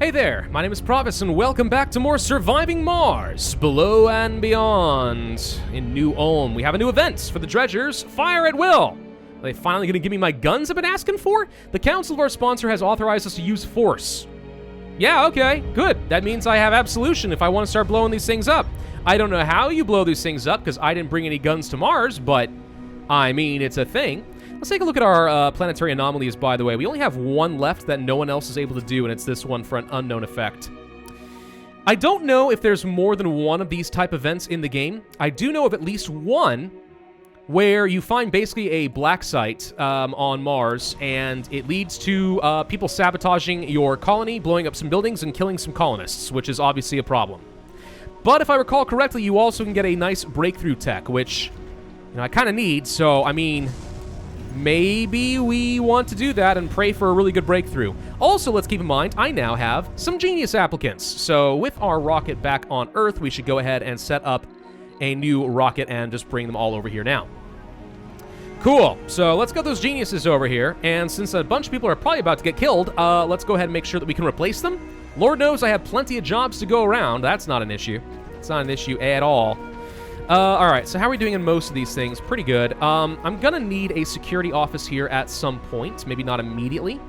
Hey there, my name is Pravus, and welcome back to more Surviving Mars, Below and Beyond. In New Ulm, we have a new event for the dredgers, Fire at Will. Are they finally going to give me my guns I've been asking for? The council of our sponsor has authorized us to use force. Yeah, okay, good. That means I have absolution if I want to start blowing these things up. I don't know how you blow these things up, because I didn't bring any guns to Mars, but, I mean, it's a thing. Let's take a look at our Planetary Anomalies, by the way. We only have one left that no one else is able to do, and it's this one for an unknown effect. I don't know if there's more than one of these type events in the game. I do know of at least one where you find basically a black site on Mars, and it leads to people sabotaging your colony, blowing up some buildings, and killing some colonists, which is obviously a problem. But if I recall correctly, you also can get a nice breakthrough tech, which I kind of need, so, I mean, maybe we want to do that and pray for a really good breakthrough. Also, let's keep in mind, I now have some genius applicants. So with our rocket back on Earth, we should go ahead and set up a new rocket and just bring them all over here now. Cool. So let's get those geniuses over here. And since a bunch of people are probably about to get killed, let's go ahead and make sure that we can replace them. Lord knows I have plenty of jobs to go around. That's not an issue. It's not an issue at all. Alright, so how are we doing in most of these things? Pretty good. I'm gonna need a security office here at some point. Maybe not immediately.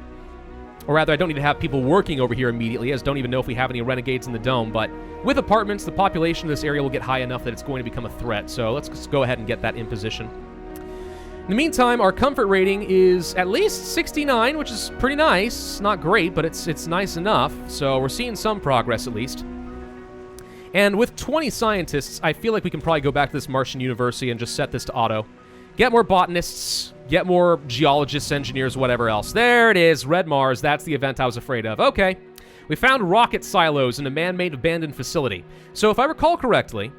Or rather, I don't need to have people working over here immediately, as don't even know if we have any renegades in the dome. But with apartments, the population of this area will get high enough that it's going to become a threat. So let's just go ahead and get that in position. In the meantime, our comfort rating is at least 69, which is pretty nice. Not great, but it's nice enough. So we're seeing some progress at least. And with 20 scientists, I feel like we can probably go back to this Martian university and just set this to auto. Get more botanists, get more geologists, engineers, whatever else. There it is, Red Mars. That's the event I was afraid of. Okay. We found rocket silos in a man-made abandoned facility. So if I recall correctly,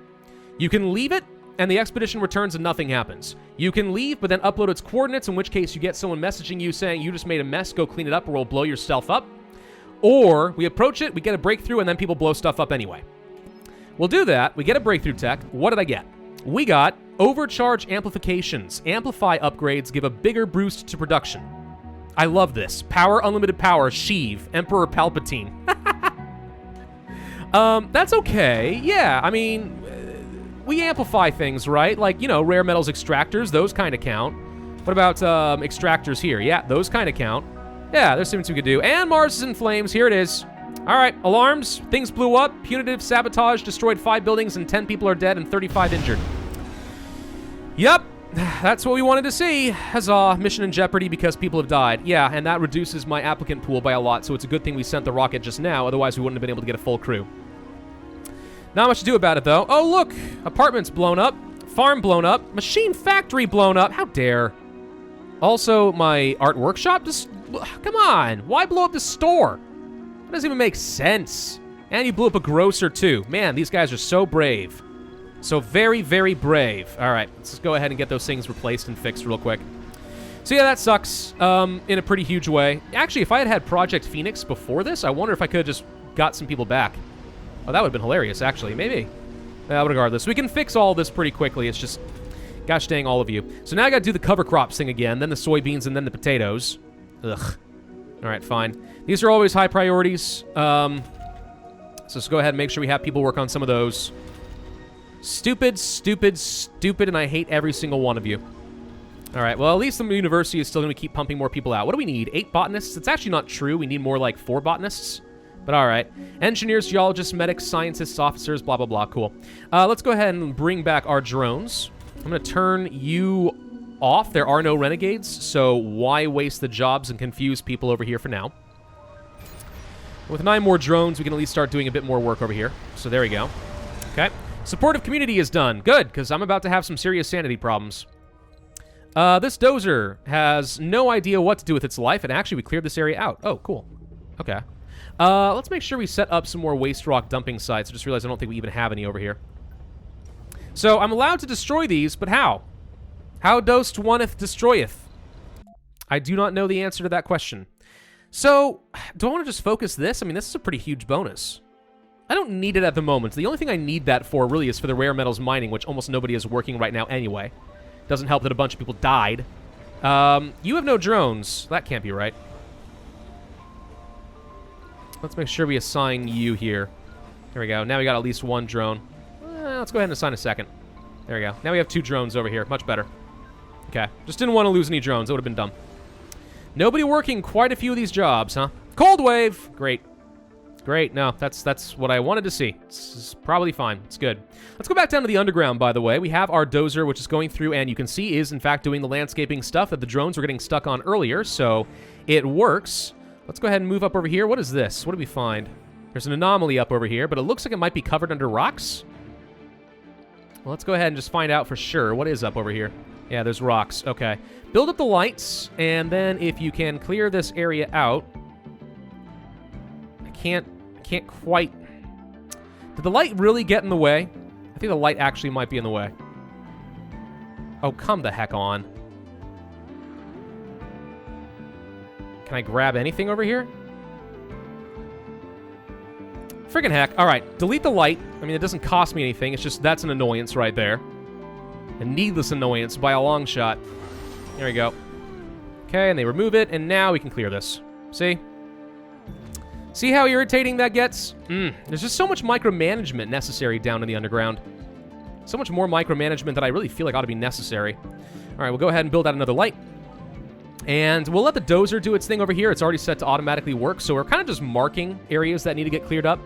you can leave it, and the expedition returns and nothing happens. You can leave, but then upload its coordinates, in which case you get someone messaging you saying, you just made a mess, go clean it up, or we'll blow your stuff up. Or we approach it, we get a breakthrough, and then people blow stuff up anyway. We'll do that. We get a breakthrough tech. What did I get? We got overcharge amplifications. Amplify upgrades give a bigger boost to production. I love this. Power, unlimited power, Sheev, Emperor Palpatine. That's okay. Yeah, I mean, we amplify things, right? Like, rare metals extractors, those kind of count. What about extractors here? Yeah, those kind of count. Yeah, there's things we could do. And Mars is in flames. Here it is. All right, alarms. Things blew up. Punitive sabotage destroyed 5 buildings and 10 people are dead and 35 injured. Yep, that's what we wanted to see. Huzzah, mission in jeopardy because people have died. Yeah, and that reduces my applicant pool by a lot, so it's a good thing we sent the rocket just now, otherwise we wouldn't have been able to get a full crew. Not much to do about it, though. Oh, look, apartments blown up, farm blown up, machine factory blown up. How dare. Also, my art workshop just... Come on, why blow up the store? That doesn't even make sense. And you blew up a grocer, too. Man, these guys are so brave. So very, very brave. All right, let's just go ahead and get those things replaced and fixed real quick. So yeah, that sucks in a pretty huge way. Actually, if I had had Project Phoenix before this, I wonder if I could have just got some people back. Oh, that would have been hilarious, actually. Maybe. Regardless, we can fix all this pretty quickly. It's just, gosh dang all of you. So now I got to do the cover crops thing again, then the soybeans, and then the potatoes. Ugh. All right, fine. These are always high priorities. So let's go ahead and make sure we have people work on some of those. Stupid, stupid, stupid, and I hate every single one of you. All right, well, at least the university is still going to keep pumping more people out. What do we need? 8 botanists? It's actually not true. We need more like 4 botanists. But all right. Engineers, geologists, medics, scientists, officers, blah, blah, blah. Cool. Let's go ahead and bring back our drones. I'm going to turn you off. There are no renegades, so why waste the jobs and confuse people over here for now? With 9 more drones, we can at least start doing a bit more work over here. So there we go. Okay. Supportive community is done. Good, because I'm about to have some serious sanity problems. This dozer has no idea what to do with its life, and actually we cleared this area out. Oh, cool. Okay. Let's make sure we set up some more waste rock dumping sites. I just realized I don't think we even have any over here. So I'm allowed to destroy these, but how? How dost oneth destroyeth? I do not know the answer to that question. So, do I want to just focus this? I mean, this is a pretty huge bonus. I don't need it at the moment. The only thing I need that for really is for the rare metals mining, which almost nobody is working right now anyway. Doesn't help that a bunch of people died. You have no drones. That can't be right. Let's make sure we assign you here. There we go. Now we got at least one drone. Let's go ahead and assign a second. There we go. Now we have 2 drones over here. Much better. Okay. Just didn't want to lose any drones. That would have been dumb. Nobody working quite a few of these jobs, huh? Cold wave! Great. Great. No, that's what I wanted to see. It's probably fine. It's good. Let's go back down to the underground, by the way. We have our dozer, which is going through, and you can see is, in fact, doing the landscaping stuff that the drones were getting stuck on earlier, so it works. Let's go ahead and move up over here. What is this? What do we find? There's an anomaly up over here, but it looks like it might be covered under rocks. Well, let's go ahead and just find out for sure. What is up over here? Yeah, there's rocks. Okay. Build up the lights, and then if you can clear this area out... I can't quite... Did the light really get in the way? I think the light actually might be in the way. Oh, come the heck on. Can I grab anything over here? Friggin' heck. Alright, delete the light. I mean, it doesn't cost me anything. It's just, that's an annoyance right there. A needless annoyance by a long shot. There we go. Okay, and they remove it, and now we can clear this. See? See how irritating that gets? There's just so much micromanagement necessary down in the underground. So much more micromanagement that I really feel like ought to be necessary. Alright, we'll go ahead and build out another light. And we'll let the dozer do its thing over here. It's already set to automatically work, so we're kind of just marking areas that need to get cleared up.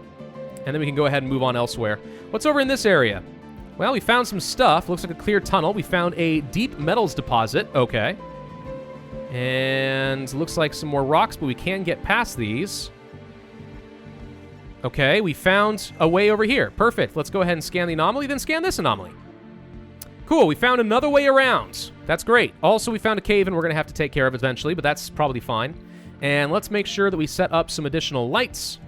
And then we can go ahead and move on elsewhere. What's over in this area? Well, we found some stuff. Looks like a clear tunnel. We found a deep metals deposit. Okay. And looks like some more rocks, but we can get past these. Okay, we found a way over here. Perfect. Let's go ahead and scan the anomaly, then scan this anomaly. Cool, we found another way around. That's great. Also, we found a cave, and we're going to have to take care of it eventually, but that's probably fine. And let's make sure that we set up some additional lights,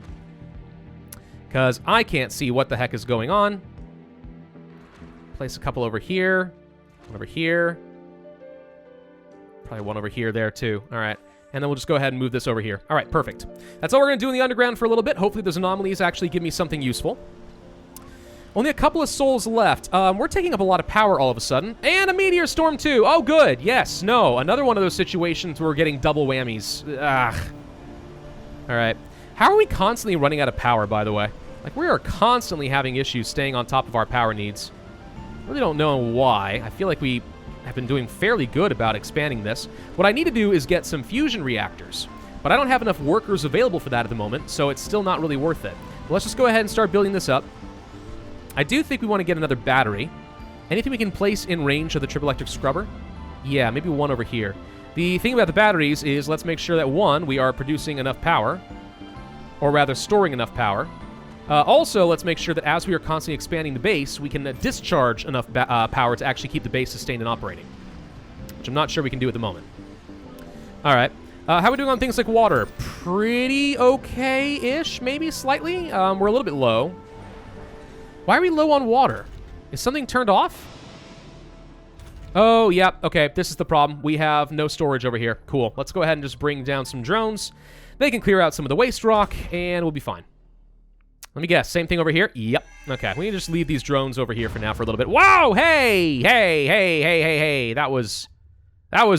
because I can't see what the heck is going on. Place a couple over here. One over here. Probably one over here there, too. All right. And then we'll just go ahead and move this over here. All right, perfect. That's all we're going to do in the underground for a little bit. Hopefully those anomalies actually give me something useful. Only a couple of souls left. We're taking up a lot of power all of a sudden. And a Meteor Storm, too. Oh, good. Yes. No. Another one of those situations where we're getting double whammies. Ugh. All right. How are we constantly running out of power, by the way? Like, we are constantly having issues staying on top of our power needs. I really don't know why. I feel like we have been doing fairly good about expanding this. What I need to do is get some fusion reactors, but I don't have enough workers available for that at the moment, so it's still not really worth it. But let's just go ahead and start building this up. I do think we want to get another battery. Anything we can place in range of the triple electric scrubber? Yeah, maybe one over here. The thing about the batteries is let's make sure that, one, we are producing enough power, or rather storing enough power. Also, let's make sure that as we are constantly expanding the base, we can discharge enough power to actually keep the base sustained and operating, which I'm not sure we can do at the moment. All right. How are we doing on things like water? Pretty okay-ish, maybe slightly. We're a little bit low. Why are we low on water? Is something turned off? Oh, yeah. Okay, this is the problem. We have no storage over here. Cool. Let's go ahead and just bring down some drones. They can clear out some of the waste rock, and we'll be fine. Let me guess. Same thing over here? Yep. Okay, we can just leave these drones over here for now for a little bit. Wow! Hey! Hey! Hey! Hey! Hey! Hey! That was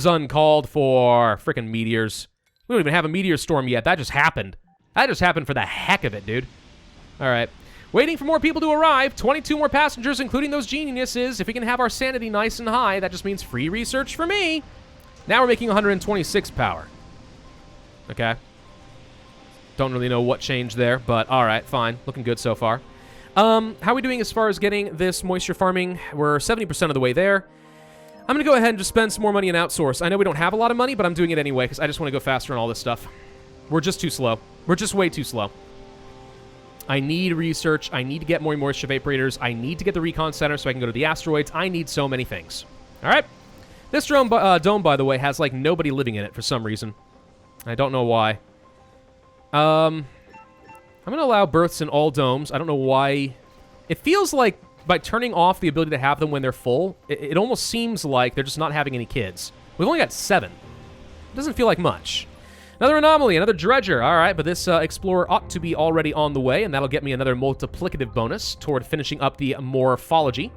uncalled for. Frickin' meteors. We don't even have a meteor storm yet. That just happened. That just happened for the heck of it, dude. All right. Waiting for more people to arrive. 22 more passengers, including those geniuses. If we can have our sanity nice and high, that just means free research for me. Now we're making 126 power. Okay. Don't really know what changed there, but all right, fine. Looking good so far. How are we doing as far as getting this moisture farming? We're 70% of the way there. I'm going to go ahead and just spend some more money and outsource. I know we don't have a lot of money, but I'm doing it anyway because I just want to go faster on all this stuff. We're just too slow. We're just way too slow. I need research. I need to get more moisture vaporators. I need to get the recon center so I can go to the asteroids. I need so many things. All right. This dome, by the way, has like nobody living in it for some reason. I don't know why. I'm going to allow births in all domes. I don't know why. It feels like by turning off the ability to have them when they're full, it almost seems like they're just not having any kids. We've only got 7. It doesn't feel like much. Another anomaly, another dredger. All right, but this explorer ought to be already on the way, and that'll get me another multiplicative bonus toward finishing up the morphology.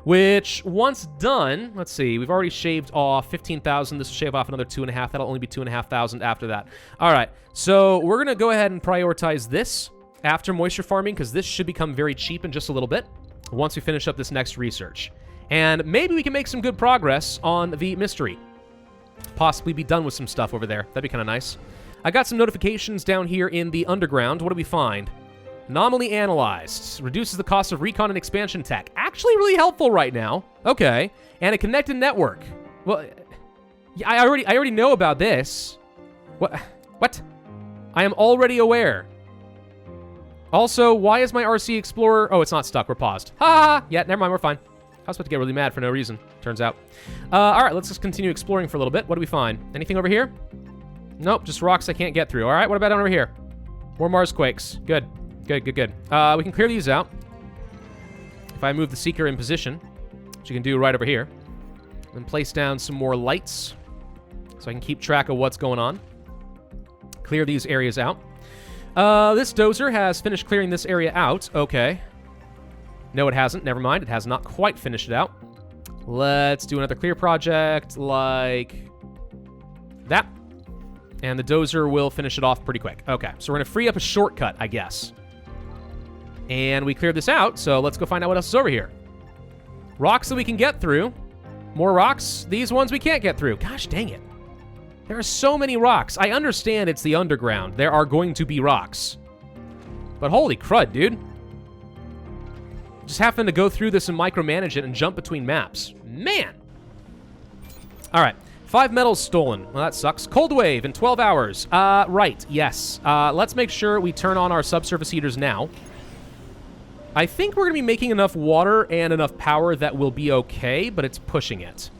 which, once done, let's see, we've already shaved off 15,000. This will shave off another 2.5. That'll only be 2,500 after that. All right, so we're going to go ahead and prioritize this after moisture farming, because this should become very cheap in just a little bit once we finish up this next research. And maybe we can make some good progress on the mystery. Possibly be done with some stuff over there. That'd be kind of nice. I got some notifications down here in the underground. What do we find? Anomaly analyzed. Reduces the cost of recon and expansion tech. Actually really helpful right now. Okay. And a connected network. Well, yeah, I already know about this. What? I am already aware. Also, why is my RC Explorer... Oh, it's not stuck. We're paused. Ha! Yeah, never mind. We're fine. I was about to get really mad for no reason, turns out. All right, let's just continue exploring for a little bit. What do we find? Anything over here? Nope, just rocks I can't get through. All right, what about over here? More Mars quakes. Good. We can clear these out. If I move the Seeker in position, which you can do right over here, and place down some more lights so I can keep track of what's going on. Clear these areas out. This dozer has finished clearing this area out. Okay. No, it hasn't. Never mind. It has not quite finished it out. Let's do another clear project like that. And the dozer will finish it off pretty quick. Okay, so we're going to free up a shortcut, I guess. And we cleared this out, so let's go find out what else is over here. Rocks that we can get through. More rocks. These ones we can't get through. Gosh dang it. There are so many rocks. I understand it's the underground. There are going to be rocks. But holy crud, dude. Just having to go through this and micromanage it and jump between maps. Man! Alright. 5 metals stolen. Well, that sucks. Cold wave in 12 hours. Right. Yes. Let's make sure we turn on our subsurface heaters now. I think we're going to be making enough water and enough power that will be okay, but it's pushing it.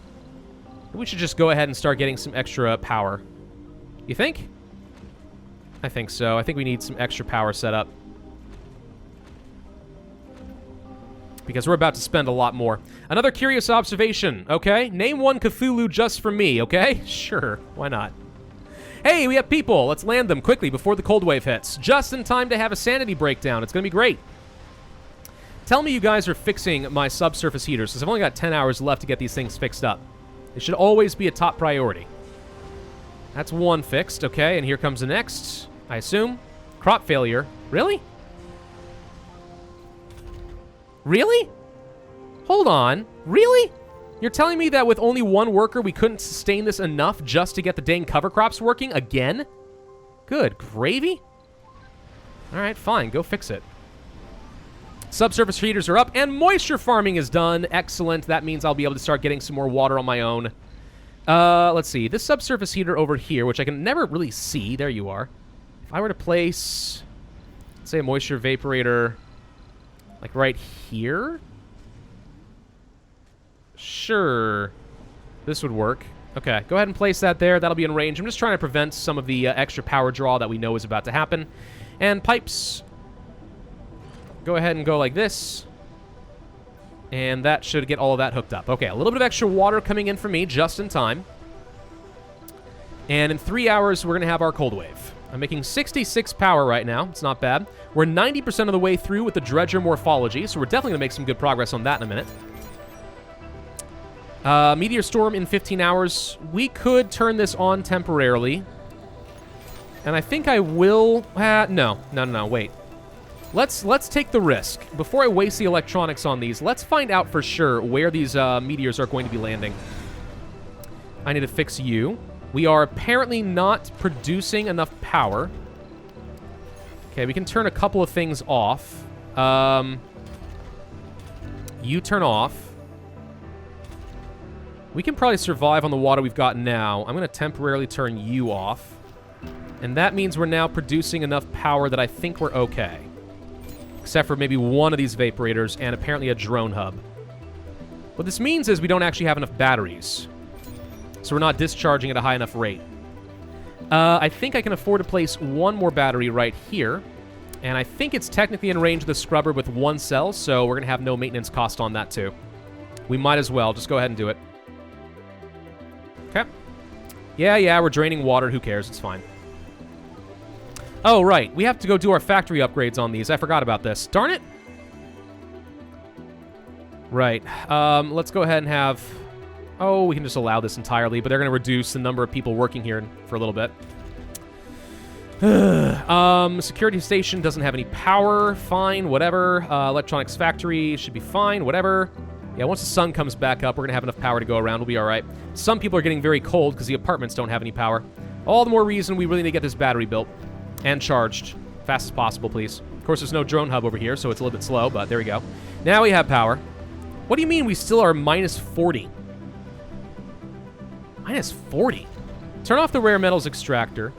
We should just go ahead and start getting some extra power. You think? I think so. I think we need some extra power set up. Because we're about to spend a lot more. Another curious observation, okay? Name one Cthulhu just for me, okay? Sure, why not? Hey, we have people. Let's land them quickly before the cold wave hits. Just in time to have a sanity breakdown. It's going to be great. Tell me you guys are fixing my subsurface heaters, because I've only got 10 hours left to get these things fixed up. It should always be a top priority. That's one fixed, okay? And here comes the next, I assume. Crop failure. Really? Really? Hold on. Really? You're telling me that with only one worker, we couldn't sustain this enough just to get the dang cover crops working again? Good gravy? All right, fine. Go fix it. Subsurface heaters are up, and moisture farming is done. Excellent. That means I'll be able to start getting some more water on my own. Let's see. This subsurface heater over here, which I can never really see. There you are. If I were to place, let's say, a moisture evaporator... like right here? Sure. This would work. Okay, go ahead and place that there. That'll be in range. I'm just trying to prevent some of the extra power draw that we know is about to happen. And pipes. Go ahead and go like this. And that should get all of that hooked up. Okay, a little bit of extra water coming in for me just in time. And in 3 hours, we're going to have our cold wave. I'm making 66 power right now. It's not bad. We're 90% of the way through with the dredger morphology, so we're definitely going to make some good progress on that in a minute. Meteor Storm in 15 hours. We could turn this on temporarily. And I think I will... No, wait. Let's take the risk. Before I waste the electronics on these, let's find out for sure where these meteors are going to be landing. I need to fix you. We are apparently not producing enough power. Okay, we can turn a couple of things off. You turn off. We can probably survive on the water we've got now. I'm going to temporarily turn you off. And that means we're now producing enough power that I think we're okay. Except for maybe one of these evaporators and apparently a drone hub. What this means is we don't actually have enough batteries. So we're not discharging at a high enough rate. I think I can afford to place one more battery right here. And I think it's technically in range of the scrubber with one cell, so we're going to have no maintenance cost on that too. We might as well. Just go ahead and do it. Okay. Yeah, we're draining water. Who cares? It's fine. Oh, right. We have to go do our factory upgrades on these. I forgot about this. Darn it. Right. Let's go ahead and have... Oh, we can just allow this entirely, but they're going to reduce the number of people working here for a little bit. Security station doesn't have any power. Fine, whatever. Electronics factory should be fine, whatever. Yeah, once the sun comes back up, we're going to have enough power to go around. We'll be all right. Some people are getting very cold because the apartments don't have any power. All the more reason we really need to get this battery built and charged. Fast as possible, please. Of course, there's no drone hub over here, so it's a little bit slow, but there we go. Now we have power. What do you mean we still are minus 40? Minus 40? Turn off the rare metals extractor.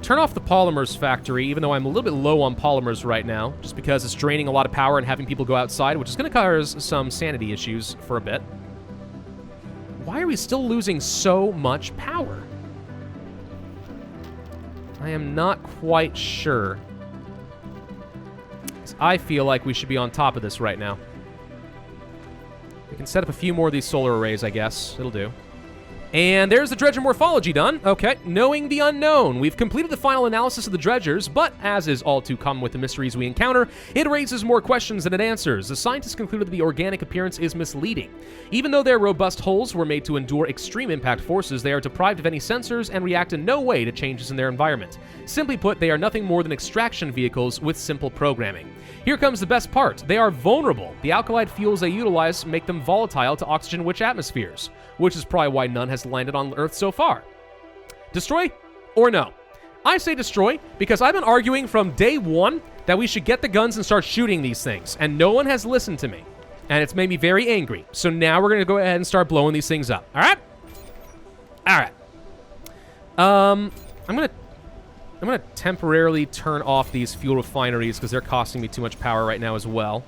Turn off the polymers factory, even though I'm a little bit low on polymers right now, just because it's draining a lot of power and having people go outside, which is going to cause some sanity issues for a bit. Why are we still losing so much power? I am not quite sure. I feel like we should be on top of this right now. We can set up a few more of these solar arrays, I guess. It'll do. And there's the Dredger morphology done. Okay, knowing the unknown. We've completed the final analysis of the Dredgers, but as is all too common with the mysteries we encounter, it raises more questions than it answers. The scientists concluded that the organic appearance is misleading. Even though their robust hulls were made to endure extreme impact forces, they are deprived of any sensors and react in no way to changes in their environment. Simply put, they are nothing more than extraction vehicles with simple programming. Here comes the best part. They are vulnerable. The alkali fuels they utilize make them volatile to oxygen-rich atmospheres, which is probably why none has landed on Earth so far. Destroy or no? I say destroy because I've been arguing from day one that we should get the guns and start shooting these things, and no one has listened to me, and it's made me very angry. So now we're going to go ahead and start blowing these things up. All right? All right. I'm going to temporarily turn off these fuel refineries because they're costing me too much power right now as well.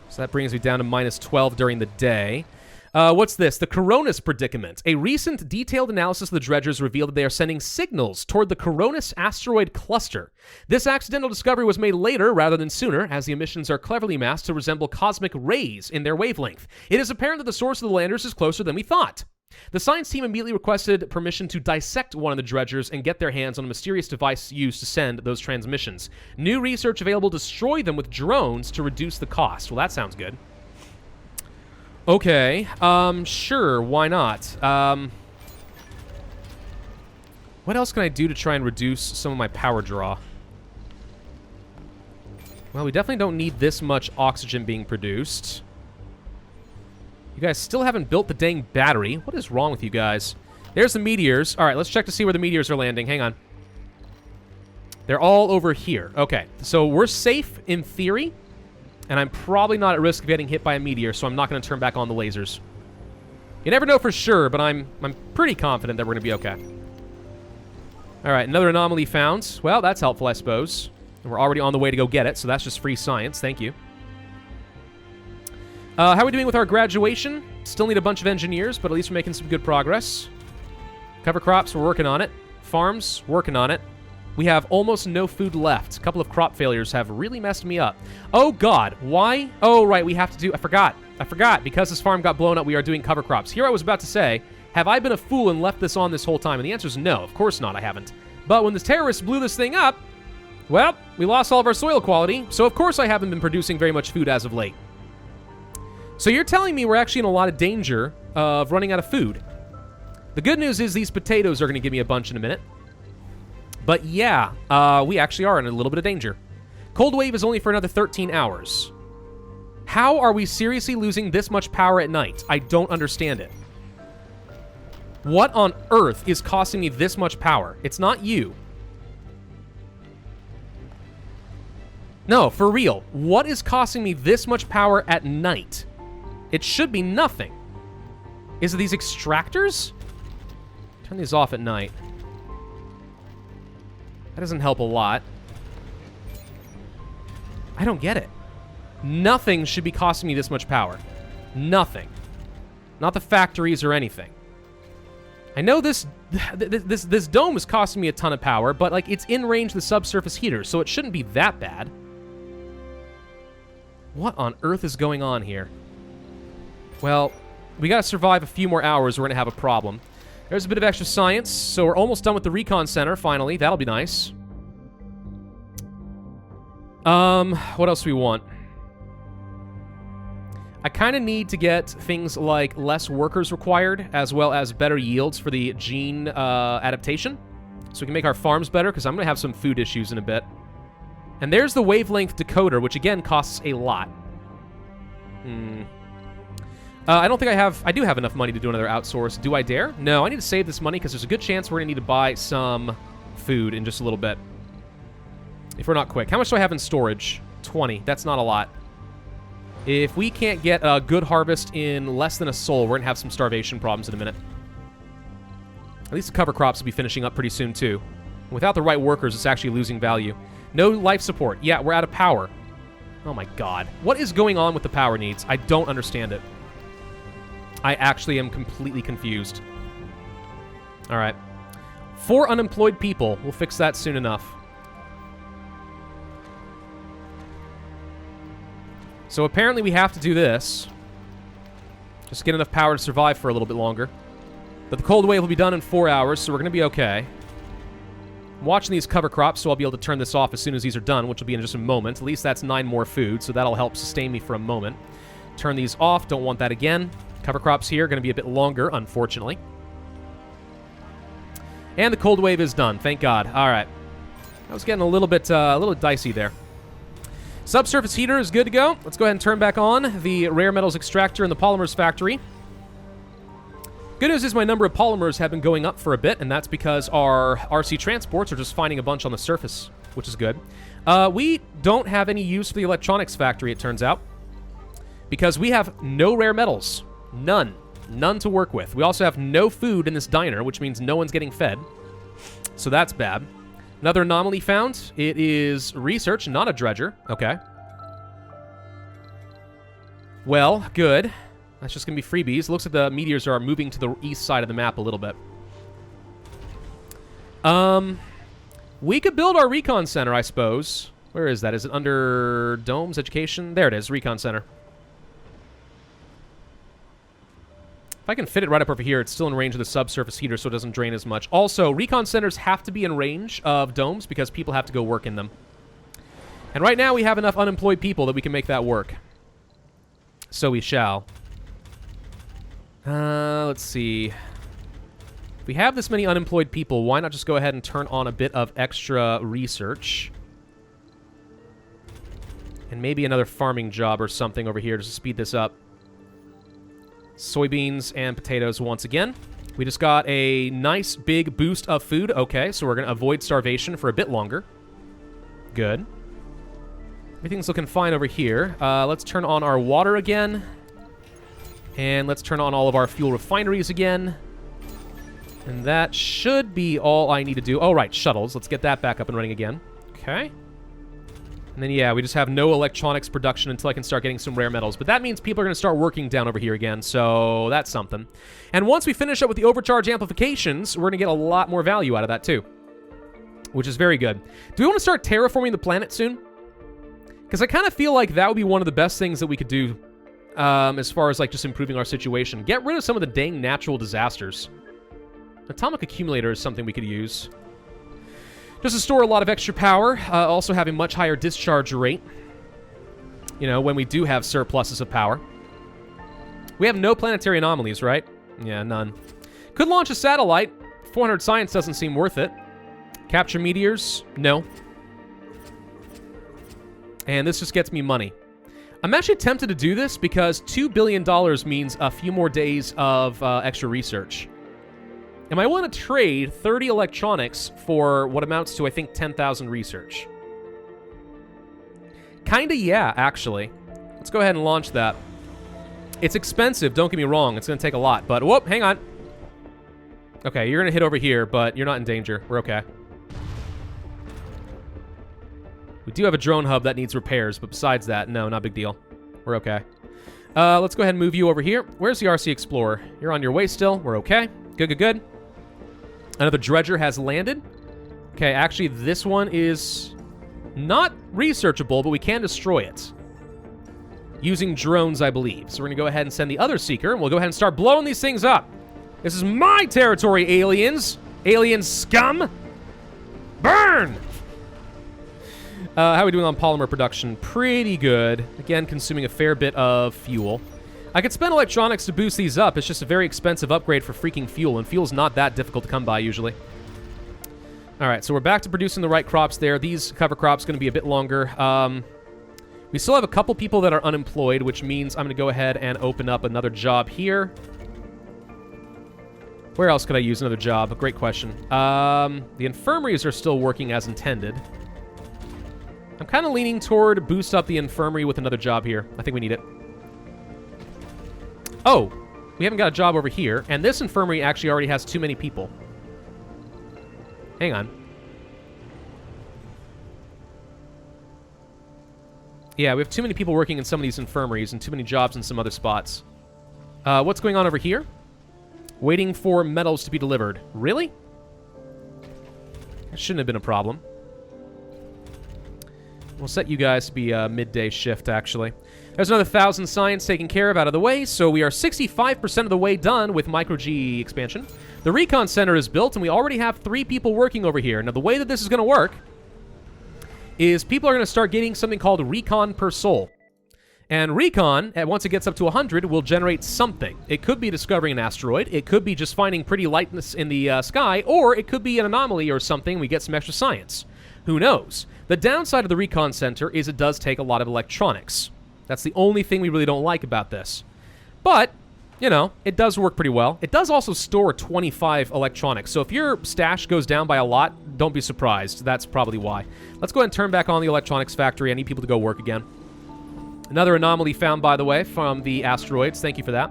So that brings me down to minus 12 during the day. What's this? The Coronis predicament. A recent detailed analysis of the Dredgers revealed that they are sending signals toward the Coronis asteroid cluster. This accidental discovery was made later rather than sooner, as the emissions are cleverly masked to resemble cosmic rays in their wavelength. It is apparent that the source of the landers is closer than we thought. The science team immediately requested permission to dissect one of the Dredgers and get their hands on a mysterious device used to send those transmissions. New research available to destroy them with drones to reduce the cost. Well, that sounds good. Okay, sure, why not? What else can I do to try and reduce some of my power draw? Well, we definitely don't need this much oxygen being produced. You guys still haven't built the dang battery. What is wrong with you guys? There's the meteors. All right, let's check to see where the meteors are landing. Hang on. They're all over here. Okay, so we're safe in theory. And I'm probably not at risk of getting hit by a meteor, so I'm not going to turn back on the lasers. You never know for sure, but I'm pretty confident that we're going to be okay. All right, another anomaly found. Well, that's helpful, I suppose. And we're already on the way to go get it, so that's just free science. Thank you. How are we doing with our graduation? Still need a bunch of engineers, but at least we're making some good progress. Cover crops, we're working on it. Farms, working on it. We have almost no food left. A couple of crop failures have really messed me up. Oh, God. Why? Oh, right. We have to do... I forgot. Because this farm got blown up, we are doing cover crops. Here I was about to say, have I been a fool and left this on this whole time? And the answer is no. Of course not. I haven't. But when the terrorists blew this thing up, well, we lost all of our soil quality. So, of course, I haven't been producing very much food as of late. So you're telling me we're actually in a lot of danger of running out of food. The good news is these potatoes are going to give me a bunch in a minute. But yeah, we actually are in a little bit of danger. Cold wave is only for another 13 hours. How are we seriously losing this much power at night? I don't understand it. What on earth is costing me this much power? It's not you. No, for real. What is costing me this much power at night? It should be nothing. Is it these extractors? Turn these off at night. That doesn't help a lot. I don't get it. Nothing should be costing me this much power. Nothing. Not the factories or anything. I know this dome is costing me a ton of power, but like it's in range of the subsurface heaters, so it shouldn't be that bad. What on earth is going on here? Well, we gotta survive a few more hours or we're gonna have a problem. There's a bit of extra science, so we're almost done with the recon center, finally. That'll be nice. What else do we want? I kind of need to get things like less workers required, as well as better yields for the gene adaptation, so we can make our farms better, because I'm going to have some food issues in a bit. And there's the wavelength decoder, which again costs a lot. I don't think I do have enough money to do another outsource. Do I dare? No, I need to save this money because there's a good chance we're going to need to buy some food in just a little bit. If we're not quick. How much do I have in storage? 20. That's not a lot. If we can't get a good harvest in less than a soul, we're going to have some starvation problems in a minute. At least the cover crops will be finishing up pretty soon, too. Without the right workers, it's actually losing value. No life support. Yeah, we're out of power. Oh my god. What is going on with the power needs? I don't understand it. I actually am completely confused. Alright. 4 unemployed people. We'll fix that soon enough. So apparently we have to do this. Just get enough power to survive for a little bit longer. But the cold wave will be done in 4 hours, so we're going to be okay. I'm watching these cover crops, so I'll be able to turn this off as soon as these are done, which will be in just a moment. At least that's 9 more food, so that'll help sustain me for a moment. Turn these off. Don't want that again. Cover crops here are going to be a bit longer, unfortunately. And the cold wave is done. Thank God. All right. I was getting a little dicey there. Subsurface heater is good to go. Let's go ahead and turn back on the rare metals extractor in the polymers factory. Good news is my number of polymers have been going up for a bit, and that's because our RC transports are just finding a bunch on the surface, which is good. We don't have any use for the electronics factory, it turns out, because we have no rare metals. None. None to work with. We also have no food in this diner, which means no one's getting fed. So that's bad. Another anomaly found. It is research, not a dredger. Okay. Well, good. That's just going to be freebies. Looks like the meteors are moving to the east side of the map a little bit. We could build our recon center, I suppose. Where is that? Is it under domes, education? There it is, recon center. If I can fit it right up over here, it's still in range of the subsurface heater, so it doesn't drain as much. Also, recon centers have to be in range of domes because people have to go work in them. And right now, we have enough unemployed people that we can make that work. So we shall. Let's see. If we have this many unemployed people, why not just go ahead and turn on a bit of extra research? And maybe another farming job or something over here just to speed this up. Soybeans and potatoes once again. We just got a nice big boost of food. Okay, so we're going to avoid starvation for a bit longer. Good. Everything's looking fine over here. Let's turn on our water again. And let's turn on all of our fuel refineries again. And that should be all I need to do. Oh, right, shuttles. Let's get that back up and running again. Okay. And then, yeah, we just have no electronics production until I can start getting some rare metals. But that means people are going to start working down over here again, so that's something. And once we finish up with the overcharge amplifications, we're going to get a lot more value out of that, too. Which is very good. Do we want to start terraforming the planet soon? Because I kind of feel like that would be one of the best things that we could do as far as, like, just improving our situation. Get rid of some of the dang natural disasters. Atomic Accumulator is something we could use. Just to store a lot of extra power, also have a much higher discharge rate, you know, when we do have surpluses of power. We have no planetary anomalies, right? Yeah, none. Could launch a satellite. 400 science doesn't seem worth it. Capture meteors? No. And this just gets me money. I'm actually tempted to do this because $2 billion means a few more days of extra research. And I want to trade 30 electronics for what amounts to, I think, 10,000 research. Kinda, yeah, actually. Let's go ahead and launch that. It's expensive, don't get me wrong. It's going to take a lot, but whoop, hang on. Okay, you're going to hit over here, but you're not in danger. We're okay. We do have a drone hub that needs repairs, but besides that, no, not a big deal. We're okay. Let's go ahead and move you over here. Where's the RC Explorer? You're on your way still. We're okay. Good, good, good. Another dredger has landed. Okay, actually, this one is not researchable, but we can destroy it. Using drones, I believe. So we're going to go ahead and send the other seeker, and we'll go ahead and start blowing these things up. This is my territory, aliens. Alien scum. Burn! How are we doing on polymer production? Pretty good. Again, consuming a fair bit of fuel. I could spend electronics to boost these up. It's just a very expensive upgrade for freaking fuel, and fuel's not that difficult to come by usually. All right, so we're back to producing the right crops there. These cover crops going to be a bit longer. We still have a couple people that are unemployed, which means I'm going to go ahead and open up another job here. Where else could I use another job? A great question. The infirmaries are still working as intended. I'm kind of leaning toward boost up the infirmary with another job here. I think we need it. Oh, we haven't got a job over here, and this infirmary actually already has too many people. Hang on. Yeah, we have too many people working in some of these infirmaries and too many jobs in some other spots. What's going on over here? Waiting for metals to be delivered. Really? That shouldn't have been a problem. We'll set you guys to be a midday shift, actually. There's another 1,000 science taken care of out of the way, so we are 65% of the way done with micro-G expansion. The recon center is built, and we already have 3 people working over here. Now, the way that this is going to work is people are going to start getting something called recon per soul. And recon, once it gets up to 100, will generate something. It could be discovering an asteroid, it could be just finding pretty lightness in the sky, or it could be an anomaly or something, we get some extra science. Who knows? The downside of the recon center is it does take a lot of electronics. That's the only thing we really don't like about this. But, you know, it does work pretty well. It does also store 25 electronics, so if your stash goes down by a lot, don't be surprised. That's probably why. Let's go ahead and turn back on the electronics factory. I need people to go work again. Another anomaly found, by the way, from the asteroids. Thank you for that.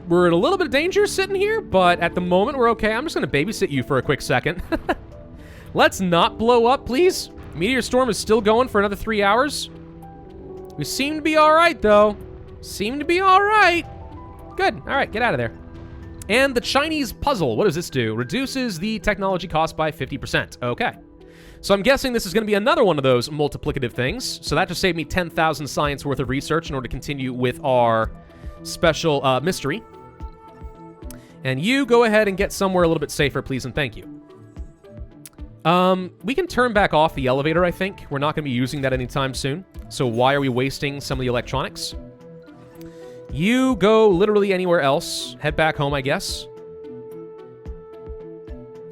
We're in a little bit of danger sitting here, but at the moment we're okay. I'm just going to babysit you for a quick second. Let's not blow up, please. Meteor Storm is still going for another 3 hours. We seem to be all right, though. Seem to be all right. Good. All right, get out of there. And the Chinese puzzle. What does this do? Reduces the technology cost by 50%. Okay. So I'm guessing this is going to be another one of those multiplicative things. So that just saved me 10,000 science worth of research in order to continue with our special mystery. And you go ahead and get somewhere a little bit safer, please, and thank you. We can turn back off the elevator, I think. We're not going to be using that anytime soon. So why are we wasting some of the electronics? You go literally anywhere else. Head back home, I guess.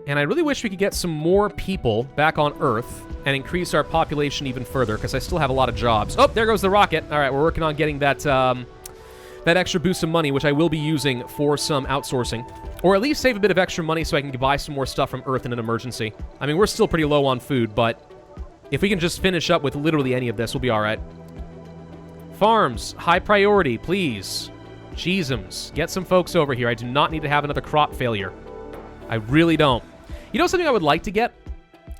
And I really wish we could get some more people back on Earth and increase our population even further, because I still have a lot of jobs. Oh, there goes the rocket. All right, we're working on getting that, that extra boost of money, which I will be using for some outsourcing. Or at least save a bit of extra money so I can buy some more stuff from Earth in an emergency. I mean, we're still pretty low on food, but if we can just finish up with literally any of this, we'll be all right. Farms, high priority, please. Cheesums, get some folks over here. I do not need to have another crop failure. I really don't. You know something I would like to get?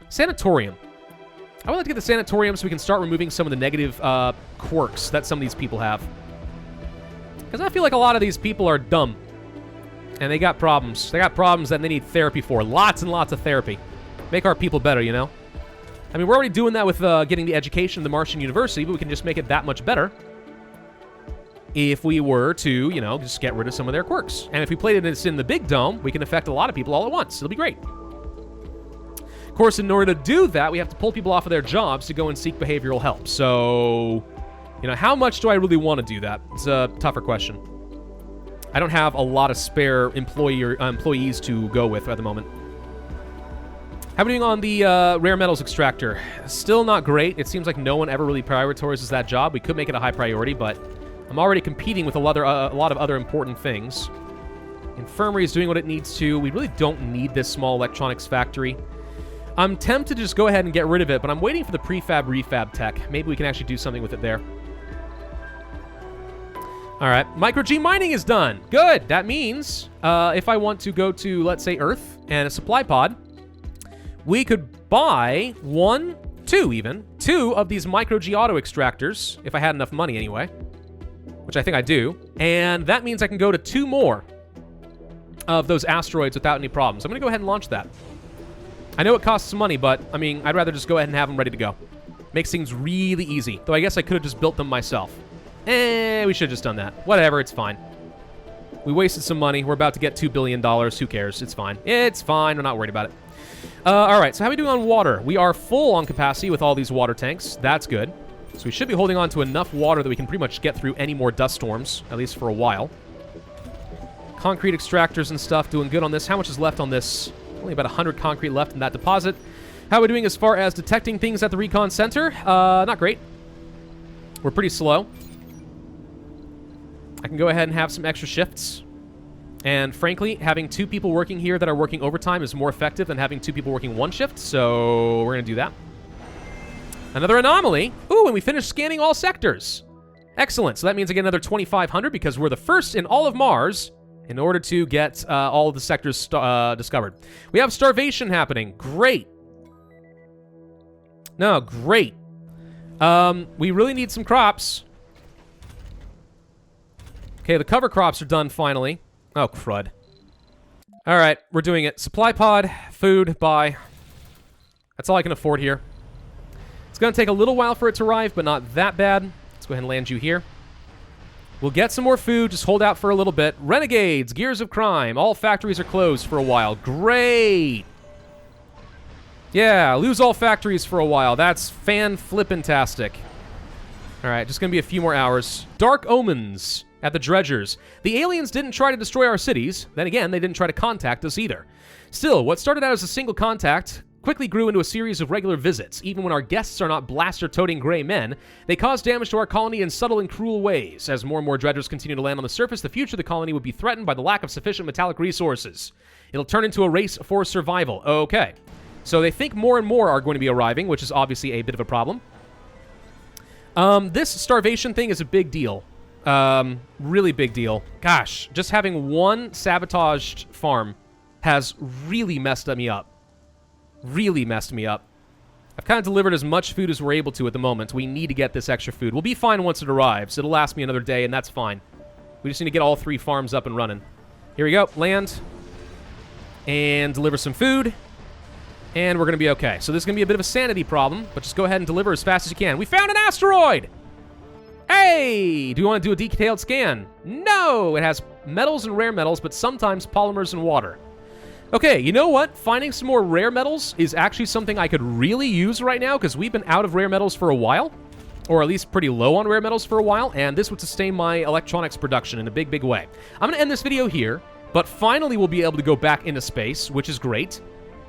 Sanatorium. I would like to get the sanatorium so we can start removing some of the negative quirks that some of these people have. Because I feel like a lot of these people are dumb. And they got problems. They got problems that they need therapy for. Lots and lots of therapy. Make our people better, you know? I mean, we're already doing that with getting the education of the Martian University, but we can just make it that much better if we were to, you know, just get rid of some of their quirks. And if we played this in the big dome, we can affect a lot of people all at once. It'll be great. Of course, in order to do that, we have to pull people off of their jobs to go and seek behavioral help. So, you know, how much do I really want to do that? It's a tougher question. I don't have a lot of spare employees to go with at the moment. How are we doing on the rare metals extractor? Still not great. It seems like no one ever really prioritizes that job. We could make it a high priority, but I'm already competing with a lot of other important things. Infirmary is doing what it needs to. We really don't need this small electronics factory. I'm tempted to just go ahead and get rid of it, but I'm waiting for the prefab-refab tech. Maybe we can actually do something with it there. All right, micro-G mining is done. Good. That means if I want to go to, let's say, Earth and a supply pod, we could buy two of these micro-G auto extractors, if I had enough money anyway, which I think I do. And that means I can go to 2 more of those asteroids without any problems. I'm going to go ahead and launch that. I know it costs some money, but, I mean, I'd rather just go ahead and have them ready to go. Makes things really easy. Though I guess I could have just built them myself. We should have just done that. Whatever, it's fine. We wasted some money. We're about to get $2 billion. Who cares? It's fine. It's fine. I'm not worried about it. All right, so how are we doing on water? We are full on capacity with all these water tanks. That's good. So we should be holding on to enough water that we can pretty much get through any more dust storms, at least for a while. Concrete extractors and stuff, doing good on this. How much is left on this? Only about 100 concrete left in that deposit. How are we doing as far as detecting things at the recon center? Not great. We're pretty slow. I can go ahead and have some extra shifts. And frankly, having 2 people working here that are working overtime is more effective than having 2 people working 1 shift, so we're going to do that. Another anomaly. Ooh, and we finished scanning all sectors. Excellent. So that means I get another 2,500 because we're the first in all of Mars in order to get all of the sectors discovered. We have starvation happening. Great. No, great. We really need some crops. Okay, the cover crops are done finally. Oh, crud. All right, we're doing it. Supply pod, food, buy. That's all I can afford here. It's going to take a little while for it to arrive, but not that bad. Let's go ahead and land you here. We'll get some more food. Just hold out for a little bit. Renegades, Gears of Crime. All factories are closed for a while. Great. Yeah, lose all factories for a while. That's fan-flippin-tastic. All right, just going to be a few more hours. Dark Omens at the Dredgers. The aliens didn't try to destroy our cities. Then again, they didn't try to contact us either. Still, what started out as a single contact quickly grew into a series of regular visits. Even when our guests are not blaster-toting gray men, they cause damage to our colony in subtle and cruel ways. As more and more dredgers continue to land on the surface, the future of the colony would be threatened by the lack of sufficient metallic resources. It'll turn into a race for survival. Okay. So they think more and more are going to be arriving, which is obviously a bit of a problem. This starvation thing is a big deal. Really big deal. Gosh, just having one sabotaged farm has really messed me up. Really messed me up. I've kind of delivered as much food as we're able to at the moment. We need to get this extra food. We'll be fine once it arrives. It'll last me another day, and that's fine. We just need to get all 3 farms up and running. Here we go. Land. And deliver some food. And we're going to be okay. So this is going to be a bit of a sanity problem, but just go ahead and deliver as fast as you can. We found an asteroid! Hey! Do you want to do a detailed scan? No! It has metals and rare metals, but sometimes polymers and water. Okay, you know what? Finding some more rare metals is actually something I could really use right now because we've been out of rare metals for a while, or at least pretty low on rare metals for a while, and this would sustain my electronics production in a big, big way. I'm going to end this video here, but finally we'll be able to go back into space, which is great.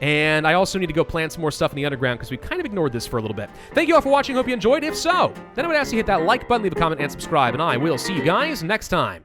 And I also need to go plant some more stuff in the underground because we kind of ignored this for a little bit. Thank you all for watching. Hope you enjoyed. If so, then I would ask you to hit that like button, leave a comment, and subscribe. And I will see you guys next time.